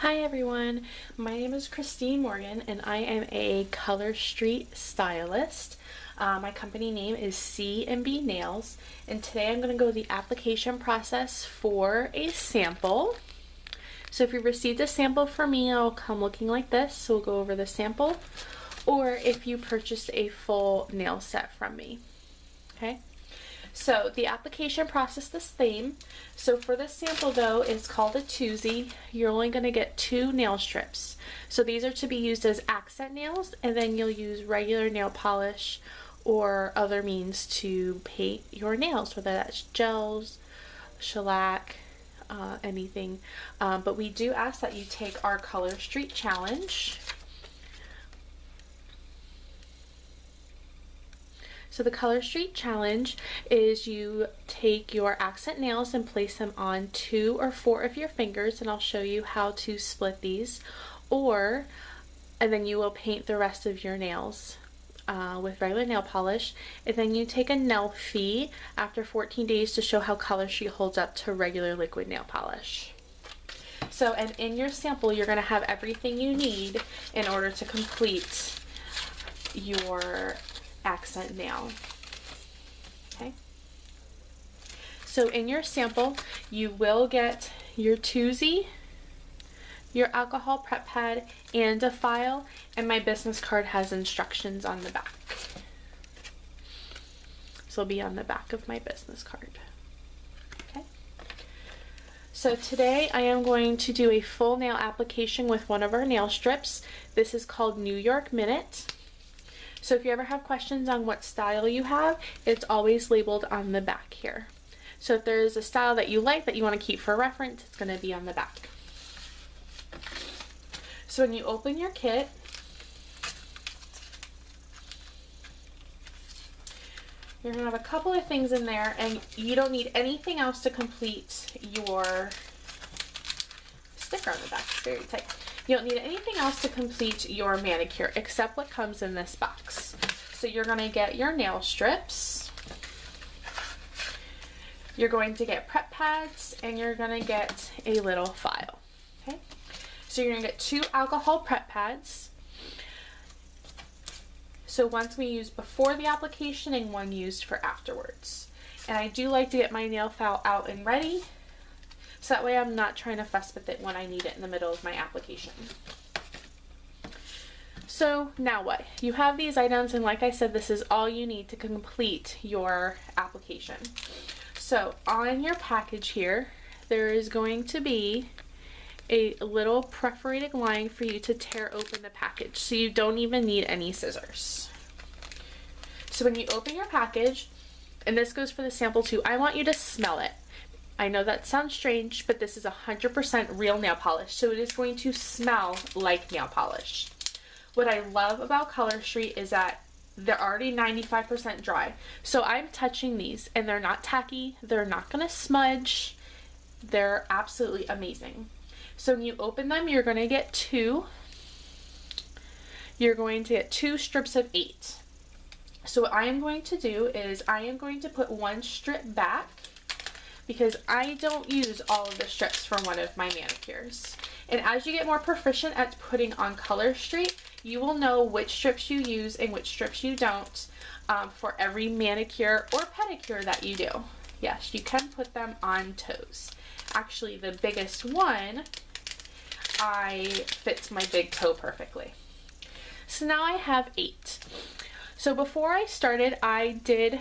Hi everyone, my name is Christine Morgan and I am a Color Street stylist. My company name is C&B Nails, and today I'm going to go the application process for a sample. So if you received a sample from me, it'll come looking like this, so we'll go over the sample, or if you purchased a full nail set from me. Okay? So the application process the same. So for this sample though, it's called a twosie. You're only going to get 2 nail strips. So these are to be used as accent nails, and then you'll use regular nail polish or other means to paint your nails, whether that's gels, shellac, anything. But we do ask that you take our Color Street challenge. So the Color Street challenge is you take your accent nails and place them on 2 or 4 of your fingers, and I'll show you how to split these, and then you will paint the rest of your nails with regular nail polish, and then you take a nail fee after 14 days to show how Color Street holds up to regular liquid nail polish. So, and in your sample you're going to have everything you need in order to complete your accent nail. Okay, so in your sample you will get your twosie, your alcohol prep pad, and a file, and my business card has instructions on the back. So it'll be on the back of my business card. Okay, so today I am going to do a full nail application with one of our nail strips. This is called New York Minute. So if you ever have questions on what style you have, it's always labeled on the back here. So if there's a style that you like that you want to keep for reference, it's going to be on the back. So when you open your kit, you're going to have a couple of things in there, and you don't need anything else to complete your sticker on the back. It's very tight. You don't need anything else to complete your manicure except what comes in this box. So you're going to get your nail strips, you're going to get prep pads, and you're going to get a little file. Okay, so you're going to get 2 alcohol prep pads. So one's we use before the application and one used for afterwards. And I do like to get my nail file out and ready, so that way I'm not trying to fuss with it when I need it in the middle of my application. So now what? You have these items, and like I said, this is all you need to complete your application. So on your package here, there is going to be a little perforated line for you to tear open the package, so you don't even need any scissors. So when you open your package, and this goes for the sample too, I want you to smell it. I know that sounds strange, but this is 100% real nail polish, so it is going to smell like nail polish. What I love about Color Street is that they're already 95% dry. So I'm touching these, and they're not tacky, they're not going to smudge, they're absolutely amazing. So when you open them, you're going to get 2. You're going to get 2 strips of 8. So what I am going to do is I am going to put 1 strip back, because I don't use all of the strips for one of my manicures. And as you get more proficient at putting on Color Street, you will know which strips you use and which strips you don't for every manicure or pedicure that you do. Yes, you can put them on toes. Actually, the biggest one fits my big toe perfectly. So now I have 8. So before I started, I did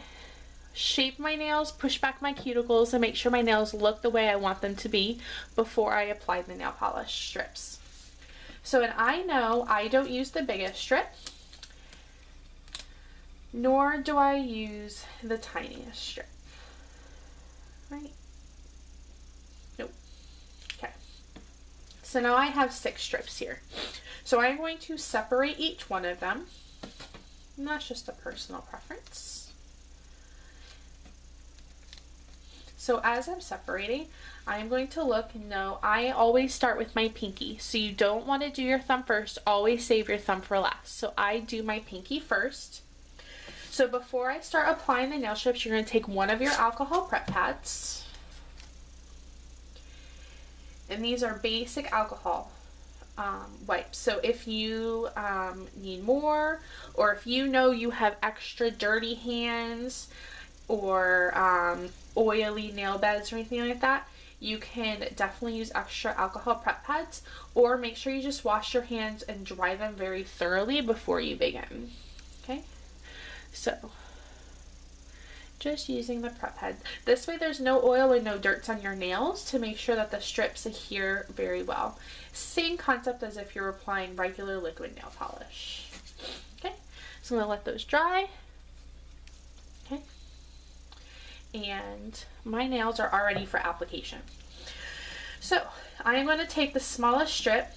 shape my nails, push back my cuticles, and make sure my nails look the way I want them to be before I apply the nail polish strips. So, and I know I don't use the biggest strip, nor do I use the tiniest strip. Right? Nope. Okay. So now I have 6 strips here. So I'm going to separate each one of them, and that's just a personal preference. So as I'm separating, I'm going to look. No, I always start with my pinky. So you don't want to do your thumb first. Always save your thumb for last. So I do my pinky first. So before I start applying the nail strips, you're going to take one of your alcohol prep pads. And these are basic alcohol. wipes. So if you need more, or if you know you have extra dirty hands or oily nail beds or anything like that, you can definitely use extra alcohol prep pads, or make sure you just wash your hands and dry them very thoroughly before you begin. Okay, so just using the prep pad. This way there's no oil and no dirts on your nails to make sure that the strips adhere very well. Same concept as if you're applying regular liquid nail polish. Okay, so I'm gonna let those dry. Okay, and my nails are all ready for application. So I'm going to take the smallest strip,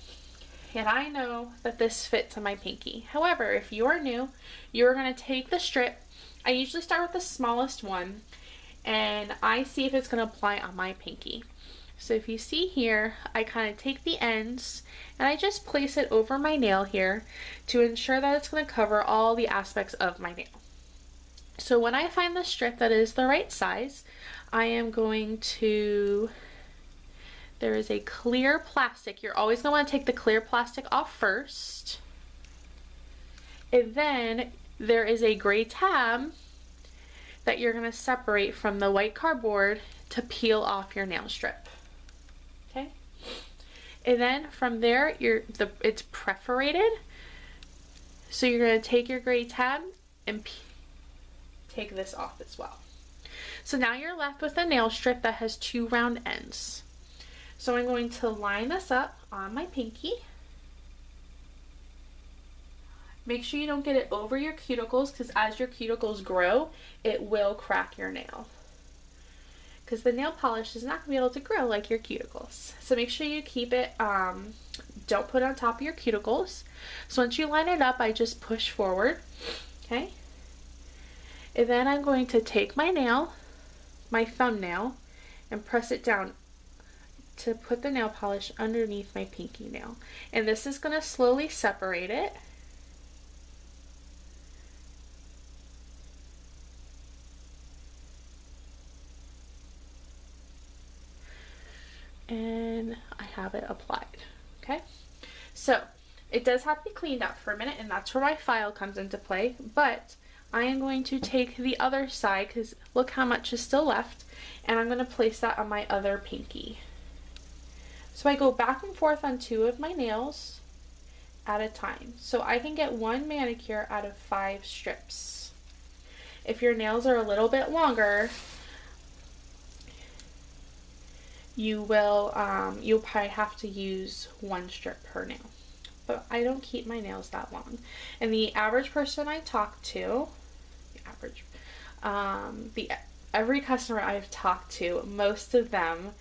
and I know that this fits on my pinky. However, if you are new, you're going to take the strip. I usually start with the smallest one, and I see if it's going to apply on my pinky. So if you see here, I kind of take the ends and I just place it over my nail here to ensure that it's going to cover all the aspects of my nail. So when I find the strip that is the right size, I am going to, there is a clear plastic. You're always going to want to take the clear plastic off first. And then there is a gray tab that you're going to separate from the white cardboard to peel off your nail strip. Okay? And then from there, it's perforated. So you're going to take your gray tab and take this off as well. So now you're left with a nail strip that has two round ends. So I'm going to line this up on my pinky. Make sure you don't get it over your cuticles, because as your cuticles grow, it will crack your nail. Because the nail polish is not going to be able to grow like your cuticles. So make sure you keep it, don't put it on top of your cuticles. So once you line it up, I just push forward. Okay? And then I'm going to take my nail, my thumbnail, and press it down to put the nail polish underneath my pinky nail. And this is going to slowly separate it. And I have it applied. Okay, so it does have to be cleaned up for a minute, and that's where my file comes into play. But I am going to take the other side, because look how much is still left, and I'm going to place that on my other pinky. So I go back and forth on two of my nails at a time. So I can get one manicure out of 5 strips. If your nails are a little bit longer, you'll probably have to use 1 strip per nail. But I don't keep my nails that long. And the average person I talk to, every customer I've talked to, most of them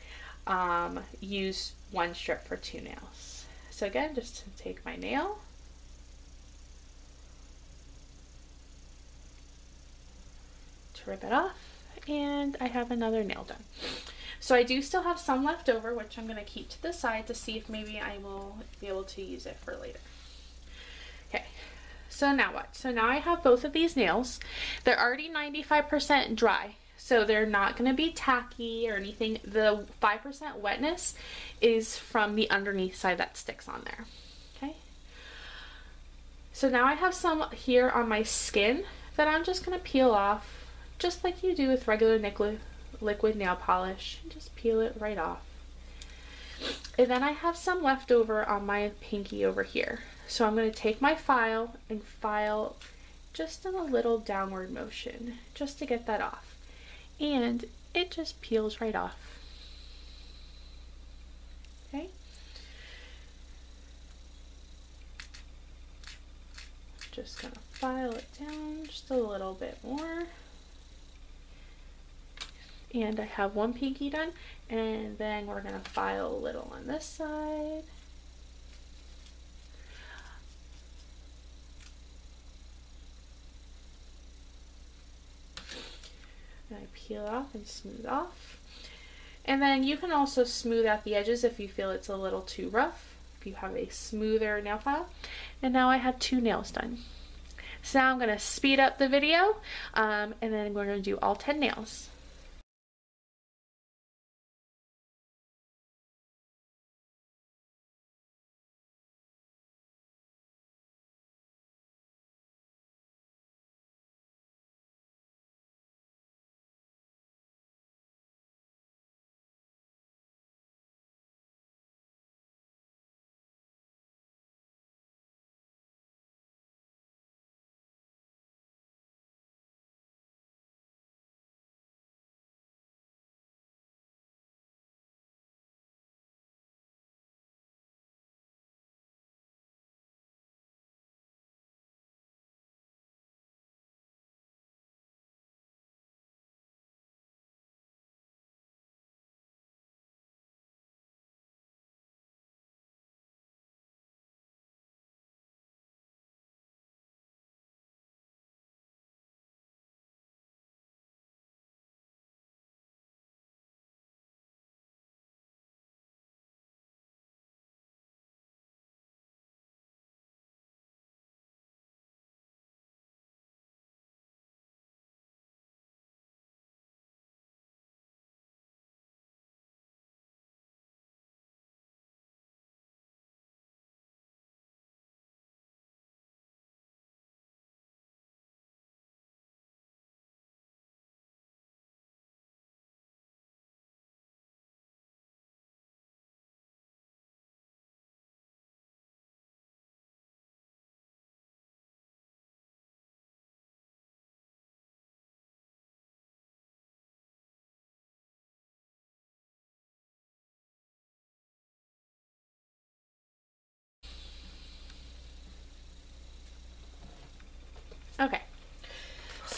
use 1 strip for 2 nails. So again, just to take my nail, to rip it off, and I have another nail done. So I do still have some left over, which I'm going to keep to the side to see if maybe I will be able to use it for later. Okay, so now what? So now I have both of these nails. They're already 95% dry, so they're not going to be tacky or anything. The 5% wetness is from the underneath side that sticks on there. Okay, so now I have some here on my skin that I'm just going to peel off, just like you do with regular liquid nail polish. Just peel it right off. And then I have some left over on my pinky over here. So I'm going to take my file and file just in a little downward motion, just to get that off. And it just peels right off. Okay? Just going to file it down just a little bit more. And I have one pinky done, and then we're going to file a little on this side. And I peel off and smooth off. And then you can also smooth out the edges if you feel it's a little too rough, if you have a smoother nail file. And now I have 2 nails done. So now I'm going to speed up the video, and then we're going to do all 10 nails.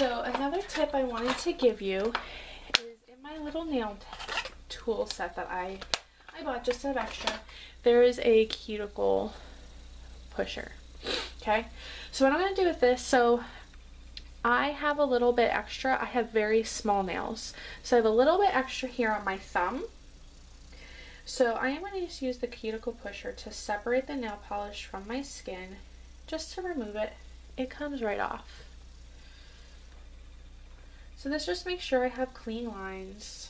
So another tip I wanted to give you is in my little nail tool set that I bought just out of extra, there is a cuticle pusher. Okay, so what I'm going to do with this, so I have a little bit extra. I have very small nails, so I have a little bit extra here on my thumb. So I am going to just use the cuticle pusher to separate the nail polish from my skin, just to remove it. It comes right off. So this just makes sure I have clean lines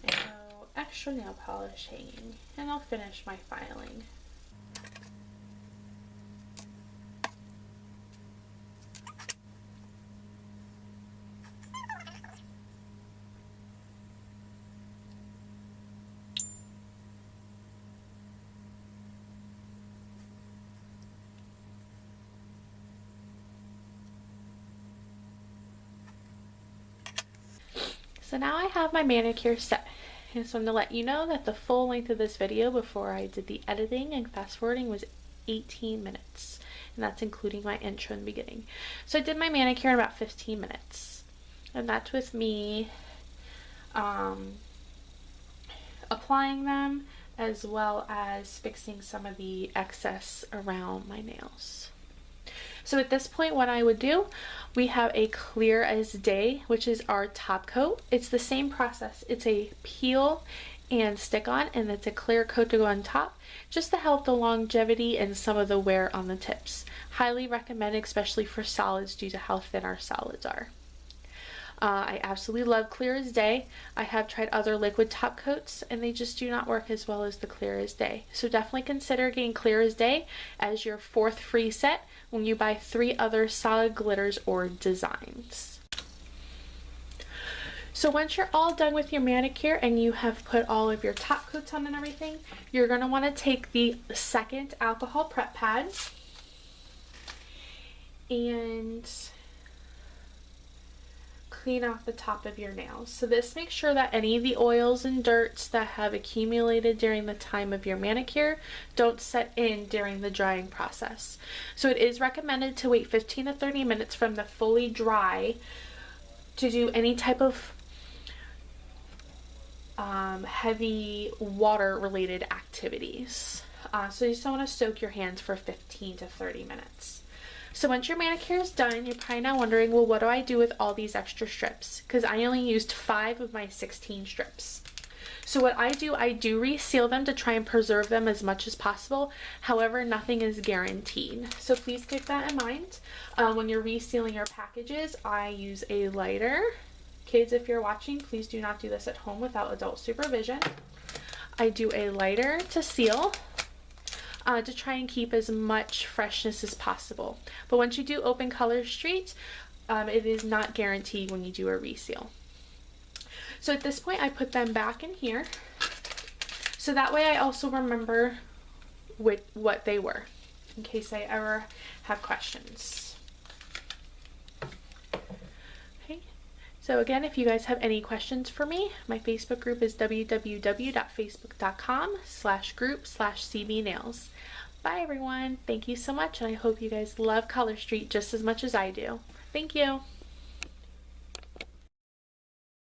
and no extra nail polish hanging, and I'll finish my filing. So now I have my manicure set. And so I'm going to let you know that the full length of this video before I did the editing and fast forwarding was 18 minutes. And that's including my intro in the beginning. So I did my manicure in about 15 minutes. And that's with me applying them as well as fixing some of the excess around my nails. So at this point, what I would do, we have a clear as day, which is our top coat. It's the same process. It's a peel and stick on, and it's a clear coat to go on top, just to help the longevity and some of the wear on the tips. Highly recommend, especially for solids, due to how thin our solids are. I absolutely love clear as day. I have tried other liquid top coats and they just do not work as well as the clear as day. So definitely consider getting clear as day as your 4th free set when you buy 3 other solid glitters or designs. So once you're all done with your manicure and you have put all of your top coats on and everything, you're going to want to take the second alcohol prep pad and clean off the top of your nails. So this makes sure that any of the oils and dirts that have accumulated during the time of your manicure don't set in during the drying process. So it is recommended to wait 15 to 30 minutes from the fully dry to do any type of heavy water related activities. So you just don't want to soak your hands for 15 to 30 minutes. So once your manicure is done, you're probably now wondering, well, what do I do with all these extra strips? Because I only used 5 of my 16 strips. So what I do reseal them to try and preserve them as much as possible. However, nothing is guaranteed. So please keep that in mind. When you're resealing your packages, I use a lighter. Kids, if you're watching, please do not do this at home without adult supervision. I do a lighter to seal. To try and keep as much freshness as possible. But once you do open Color Street, it is not guaranteed when you do a reseal. So at this point, I put them back in here. So that way I also remember what they were, in case I ever have questions. Okay. So again, if you guys have any questions for me, my Facebook group is www.facebook.com/group/cbnails. Bye everyone. Thank you so much, and I hope you guys love Color Street just as much as I do. Thank you.